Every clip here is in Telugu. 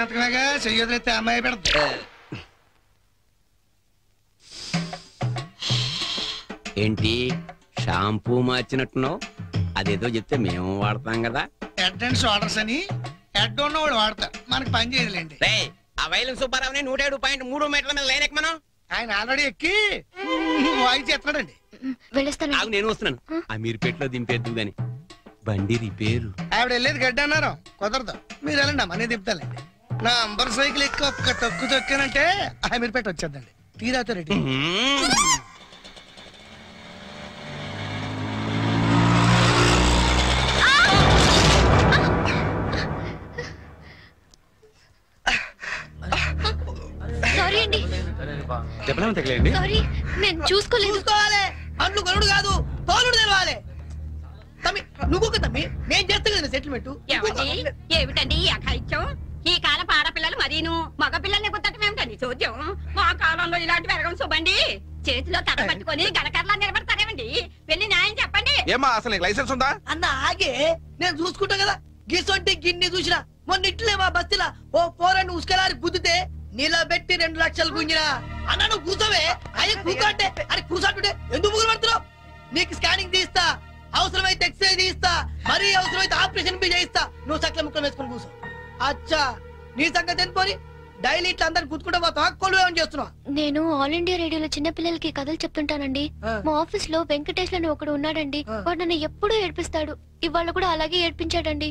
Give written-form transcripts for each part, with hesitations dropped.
సంతకమేగా చెయ్యొదిలేస్తే అమ్మాయి పెడతా. ఏంటి షాంపూ మార్చినట్టున్నావు? అదేదో చెప్తే మేము వాడతాం కదా. హెడ్ అండ్ షోల్డర్స్ అని హెడ్ ఉన్నవాడు వాడతారు, మనకి పని చేయదులేండి. ఆ వైలం సుబ్బారావుని 107.3 మీటర్ల మీద లైన్ ఎక్కమను. ఆయన ఆల్రెడీ ఎక్కి వాయిస్ చేస్తున్నాడండి. నేను వస్తున్నాను. అమీర్పేటలో దింపేద్దు గాని బండి రిపేరు. ఆవిడ వెళ్ళేది గడ్డ అన్నారు, కుదరదు. మీరు వెళ్ళండి అమ్మా, నేను దింపుతానండి. నా అంబర్ సైకిల్ ఎక్కి ఒక్క తొక్కు తొక్కానంటే అమీర్పేట వచ్చేద్దండి. తీరాతో రెడ్డి. సారీ అండి, సారీ, నేను చూసుకోలేదు. అండ్లు గరుడు కాదు, తోలుడు తెలవాలి. తమ్మి నువ్వు తమ్మి, నేను చేస్తా కదా సెటిల్మెంట్. ఏమిటండి ఈ అఘాయిత్యం? ఈ కాలపు ఆడపిల్లలు మరీను మగ పిల్లల్ని గుర్తటం ఏమిటండి చూద్దాం. మా కాలంలో ఇలాంటి వెరగం చూబండి. చేతిలో కర్ర పట్టుకొని గడకర్లా నిలబడతారేమండి? వెళ్ళి న్యాయం చెప్పండి. ఏమా అసలు లైసెన్స్ ఉందా అన్న? ఆగే నేను చూసుకుంటా కదా. గిసొంటి గిన్ని చూసినా మొన్న ఇట్లే మా బస్తీలా ఓ పోరని ఉసుకలారి గుద్దితే నిలబెట్టి 2 లక్షలు గుంజినా. అన్న నువ్వు కూర్చోవే. అయ్యే కూర్చోంటే అరే కూర్చోంటుంటే ఎందుకు ముగ్గురు పడుతున్నావు? నీకు స్కానింగ్ తీస్తా, అవసరమైతే ఎక్స్రే తీస్తా, మరీ అవసరమైతే ఆపరేషన్ బి చేయిస్తా. నువ్వు చక్కల ముక్కలు వేసుకొని కూర్చో. అచ్చా నీ సంగతి ఎంత పోని? డైలీ ఇట్లా అందరిని గుర్తుకుంటా పోతావా? కొలు ఏమని చేస్తున్నావా? నేను ఆల్ ఇండియా రేడియోలో చిన్న పిల్లలకి కథలు చెప్తుంటానండి. మా ఆఫీస్ లో వెంకటేష్ అని ఒకడు ఉన్నాడండి. వాడు నన్ను ఎప్పుడూ ఏడ్పిస్తాడు. ఇవాళ కూడా అలాగే ఏడ్పించాడండి.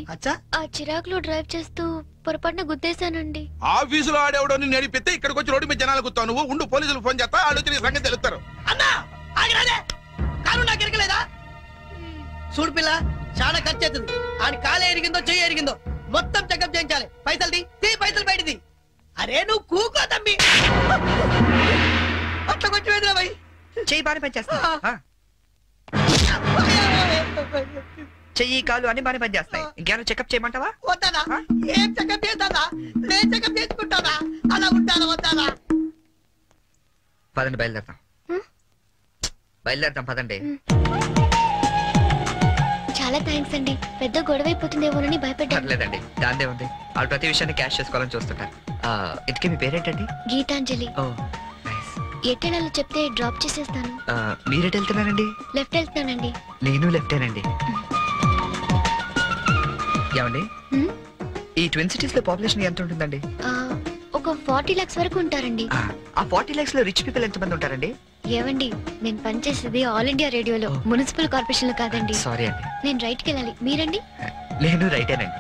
ఆ చిరాకులో డ్రైవ్ చేస్తూ పొరపాటున గుద్దేశానండి. ఆఫీసులో ఆడేవాడు నడిపితే ఇక్కడికి వచ్చి రోడ్డు మీద జనాలు గుర్తావు. నువ్వు ఉండు, పోలీసులు ఫోన్ చేస్తా, ఆలోచన సంగతి తెలుస్తారు. అన్నా ఆగిరాదే, కాలు నాకు ఎరగలేదా? చూడు పిల్ల, చాలా ఖర్చు అవుతుంది. ఆడి కాలు ఎరిగిందో చెయ్యి ఎరిగిందో మొత్తం చెకప్ చేయించాలి. పైసలు తీ పైసలు బయటిది. అరే నువ్వు కూకో తమ్మి. అట్లా కొంచెం ఎదురా భయ్, చెయ్యి బాగానే పనిచేస్తా. చెయ్యి కాలు అన్ని బాగానే పనిచేస్తాయి. ఇంకేమైనా చెకప్ చేయమంటావా? వద్దానా? ఏం చెకప్ చేస్తానా? నేను చెకప్ చేసుకుంటానా? అలా ఉంటానా వద్దానా? పదండి బయలుదేరతాం పదండి. చాలా థ్యాంక్స్ అండి. పెద్ద గొడవ అయిపోతుందేమోనని భయపడ్డాను. లేదండి, దాందే ఉంది. వాళ్ళు ప్రతి విషయాన్ని క్యాష్ చేసుకోవాలని చూస్తుంటారు. ఇంతకీ మీ పేరేంటండి? గీతాంజలి. ఎట్టెళ్ళాలో చెప్తే డ్రాప్ చేసేస్తాను. మీరెటు వెళ్తున్నానండి? లెఫ్ట్ వెళ్తున్నానండి. నేను లెఫ్టేనండి. ఏమండి, ఈ ట్విన్ సిటీస్ లో పాపులేషన్ ఎంత ఉంటుందండి? ఒక 40 lakhs వరకు ఉంటారండి. ఆ 40 lakhs లో రిచ్ పీపుల్ ఎంత మంది ఉంటారండి? ఏవండి, నేను పనిచేసేది ఆల్ ఇండియా రేడియోలో, మున్సిపల్ కార్పొరేషన్ లో కాదండి. సారీ అండి. నేను రైట్కి వెళ్ళాలి. మీరండి? నేను రైటేనండి.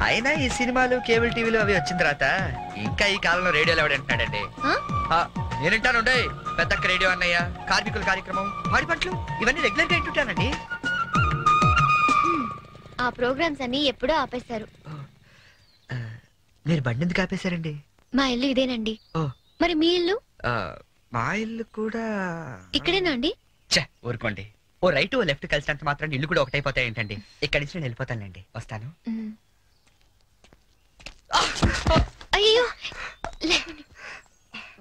అయినా ఈ సినిమాలు కేబుల్ టీవీలు అవి వచ్చిన తర్వాత ఇంకా ఈ కాలంలో రేడియోలు ఎవడంటున్నాడండి? నేనంటాను, పెద్దక్క రేడియో అన్నయ్య, కార్మికుల కార్యక్రమం, పాడి పంటలు ఇవన్నీ రెగ్యులర్ గా వింటుంటానండి. ఆ ప్రోగ్రామ్స్ అన్ని ఎప్పుడో ఆపేశారు. మీరు బండి ఎందుకు ఆపేశారండి? మా ఇల్లు ఇదేనండి. మరి మీ ఇల్లు? మా ఇల్లు కూడా ఇక్కడేనా అండి? ఊరుకోండి. ఓ రైట్ ఓ లెఫ్ట్ కలిసినంత మాత్రం ఇల్లు కూడా ఒకటైపోతాయి ఏంటండి? ఇక్కడి నుంచి నేను వెళ్ళిపోతానండి. వస్తాను. అయ్యో,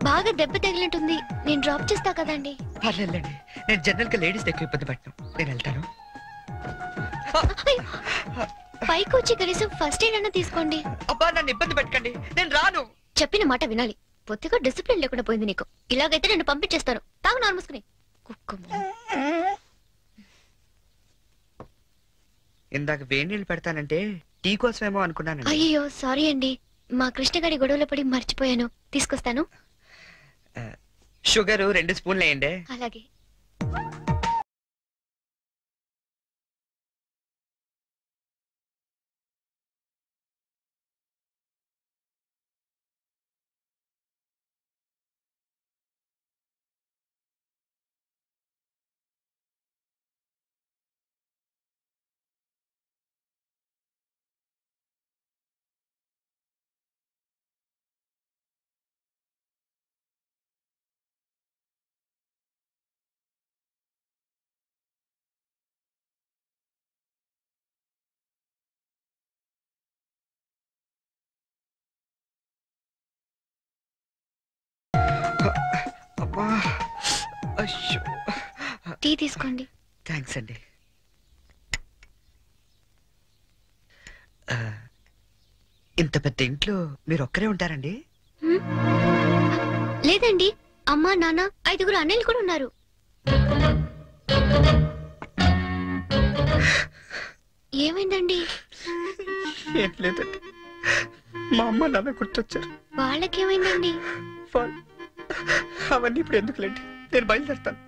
బాగా దెబ్బ తగిలినట్టుంది. నేను డ్రాప్ చేస్తా కదండి. పర్లేదండి, నేను జనరల్ గా లేడీస్ ఎక్కువ ఇబ్బంది పట్టను. నేను వెళ్తాను. పైకి వచ్చి కనీసం ఫస్ట్ ఎయిడ్ అన్న తీసుకోండి. అబ్బా, నన్ను ఇబ్బంది పెట్టకండి, నేను రాను. చెప్పిన మాట వినాలి. పొత్తిగా డిసిప్లిన్ లేకుండా పోయింది నీకు. ఇలాగైతే నన్ను పంపించేస్తాను. తాగు నారు మూసుకుని. ఇందాక వేడి నీళ్ళు పెడతానంటే టీ కోసమేమో అనుకున్నాను. అయ్యో సారీ అండి, మా కృష్ణగాడి గొడవలో పడి మర్చిపోయాను. తీసుకొస్తాను. షుగర్ 2 స్పూన్లు వేయండి. అలాగే. టీ తీసుకోండి. థ్యాంక్స్ అండి. ఇంత పెద్ద ఇంట్లో మీరు ఒక్కరే ఉంటారండి? లేదండి, అమ్మా నాన్న 5 అన్నయ్యలు కూడా ఉన్నారు. ఏమైందండి? ఏం లేదండి, మా అమ్మ నాన్న గుర్తొచ్చారు. వాళ్ళకేమైందండి? అవన్నీ ఇప్పుడు ఎందుకులేండి, నేను బయలుదేరుతాను.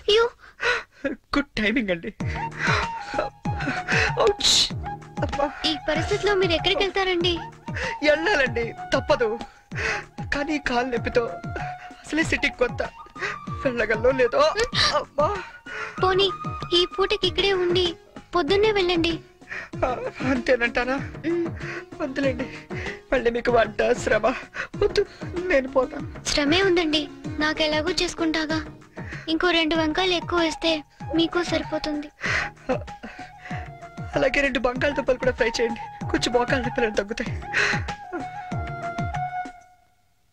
అయ్యో, గుడ్ టైమింగ్ అండి. ఈ పరిస్థితిలో మీరు ఎక్కడికి వెళ్తారండి? వెళ్ళాలండి, తప్పదు. కానీ కాలు నొప్పితో అసలే సిటీకి కొత్త, వెళ్ళగల్లో లేదో. పోనీ ఈ పూటకి ఇక్కడే ఉండి పొద్దున్నే వెళ్ళండి. అంతేనంటారా? వద్దులేండి, మళ్ళీ మీకు వంట శ్రమ వద్దు, నేను పోతాను. శ్రమే ఉందండి, నాకు ఎలాగో చేసుకుంటాగా. ఇంకో 2 వంకాయలు ఎక్కువ వేస్తే మీకు సరిపోతుంది. అలాగే 2 బంగాళదుంపలు కూడా ఫ్రై చేయండి, కొంచెం మోకాళ్ళ నొప్పులు తగ్గుతాయి.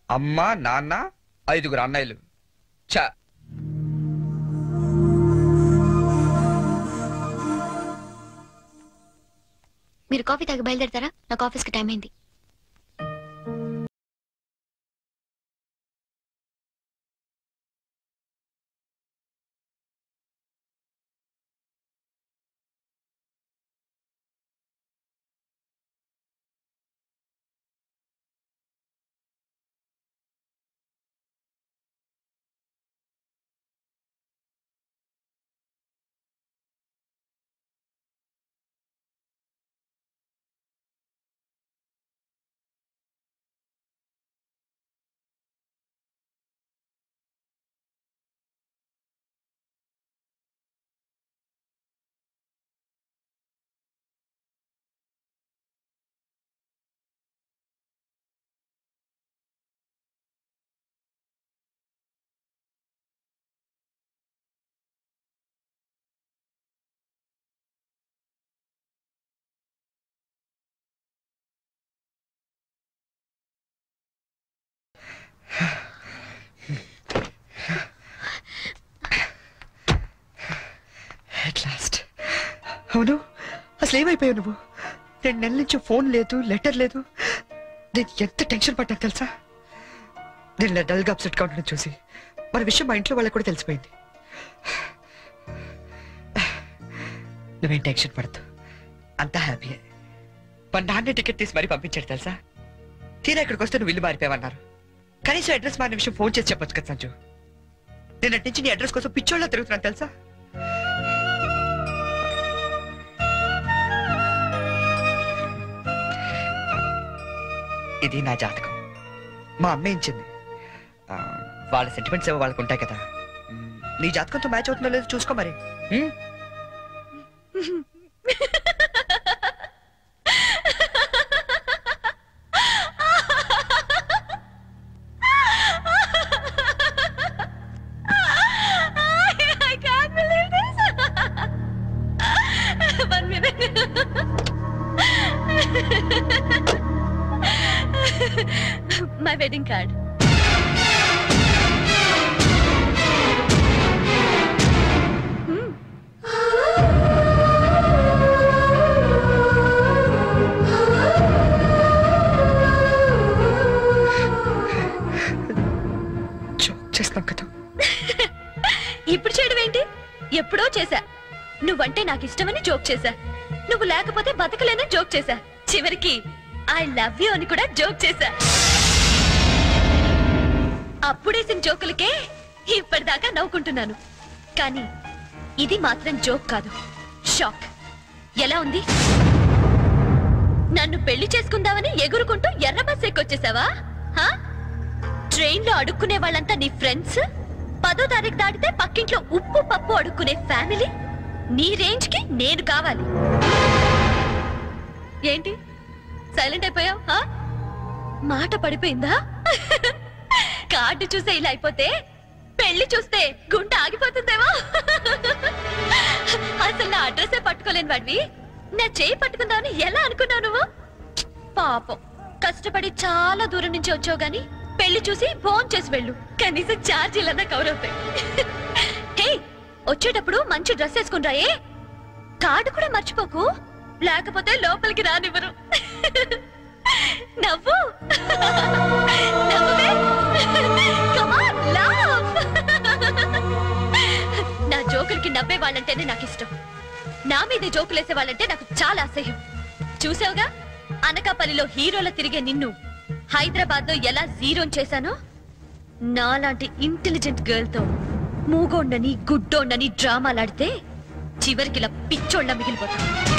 అమ్మ నాన్న 5 అన్నయ్యలు. చా మీరు కాఫీ తాగి బయలుదేరతారా? నాకు ఆఫీస్కి టైం అయింది. అవును, అసలు ఏమైపోయావు నువ్వు? 2 నెలల నుంచి ఫోన్ లేదు, లెటర్ లేదు. నేను ఎంత టెన్షన్ పడ్డాను తెలుసా? నేను డల్గా అప్సెట్ గా ఉండడం చూసి మన విషయం మా ఇంట్లో వాళ్ళకి కూడా తెలిసిపోయింది. నువ్వేం టెన్షన్ పడద్దు, అంతా హ్యాపీయే. మా నాన్న టికెట్ తీసి మరీ పంపించాడు తెలుసా? తీరా ఇక్కడికి వస్తే నువ్వు ఇల్లు మారిపోయావన్నారు. కనీసం అడ్రస్ మారిన విషయం ఫోన్ చేసి చెప్పొచ్చు కదా సంజు. నేను అటు నుంచి నీ అడ్రస్ కోసం పిచ్చోళ్ళ తిరుగుతున్నాను తెలుసా? ఇది నా జాతకం, మా అమ్మ ఇచ్చింది. వాళ్ళ సెంటిమెంట్స్ ఏవో వాళ్ళకు ఉంటాయి కదా. నీ జాతకంతో మ్యాచ్ అవుతుందో లేదో చూసుకో మరి. My wedding card. చేస్తాం కదా. ఇప్పుడు చేయడం ఏంటి? ఎప్పుడో చేశా. నువ్వంటే నాకు ఇష్టమని జోక్ చేశా. నువ్వు లేకపోతే బతకలేనని జోక్ చేశా. చివరికి ఐ లవ్ యూ అని కూడా జోక్ చేశా. అప్పుడేసిన జోకులకే ఇప్పటిదాకా నవ్వుకుంటున్నాను. కానీ ఇది మాత్రం జోక్ కాదు, షాక్. ఎలా ఉంది? నన్ను పెళ్లి చేసుకుందామని ఎగురుకుంటూ ఎర్ర బస్ ఎక్కొచ్చేసావా? ట్రైన్ లో అడుక్కునే వాళ్ళంతా నీ ఫ్రెండ్స్, 10వ తారీఖు దాటితే పక్కింట్లో ఉప్పు పప్పు అడుక్కునే ఫ్యామిలీ. నీ రేంజ్ కి నేను కావాలి. ఏంటి సైలెంట్ అయిపోయావు? మాట పడిపోయిందా? కార్డు చూసే ఇలా అయిపోతే పెళ్లి చూస్తే గుండె ఆగిపోతుందేమో. అసలు నా అడ్రస్సే పట్టుకోలేని వాడివి నా చేయి పట్టుకుందామని ఎలా అనుకున్నావు నువ్వు? పాపం, కష్టపడి చాలా దూరం నుంచి వచ్చావు గాని పెళ్లి చూసి ఫోన్ చేసి వెళ్ళు, కనీసం ఛార్జీలన్నా కవర్ అవుతాయి. హే, వచ్చేటప్పుడు మంచి డ్రెస్ వేసుకుని రాయే. కార్డు కూడా మర్చిపోకు, లేకపోతే లోపలికి రానివ్వరు. నవ్వు నవ్వే. Come on, laugh. నా జోకులకి నవ్వే వాళ్ళంటేనే నాకు ఇష్టం. నా మీద జోకులేసే వాళ్ళంటే నాకు చాలా అసహ్యం. చూసావుగా అనకాపల్లిలో హీరోల తిరిగే నిన్ను హైదరాబాద్ లో ఎలా జీరో చేశానో. నాలాంటి ఇంటెలిజెంట్ గర్ల్ తో మూగోండని గుడ్డోండని డ్రామాలాడితే చివరికి ఇలా పిచ్చోళ్ళ మిగిలిపోతాను.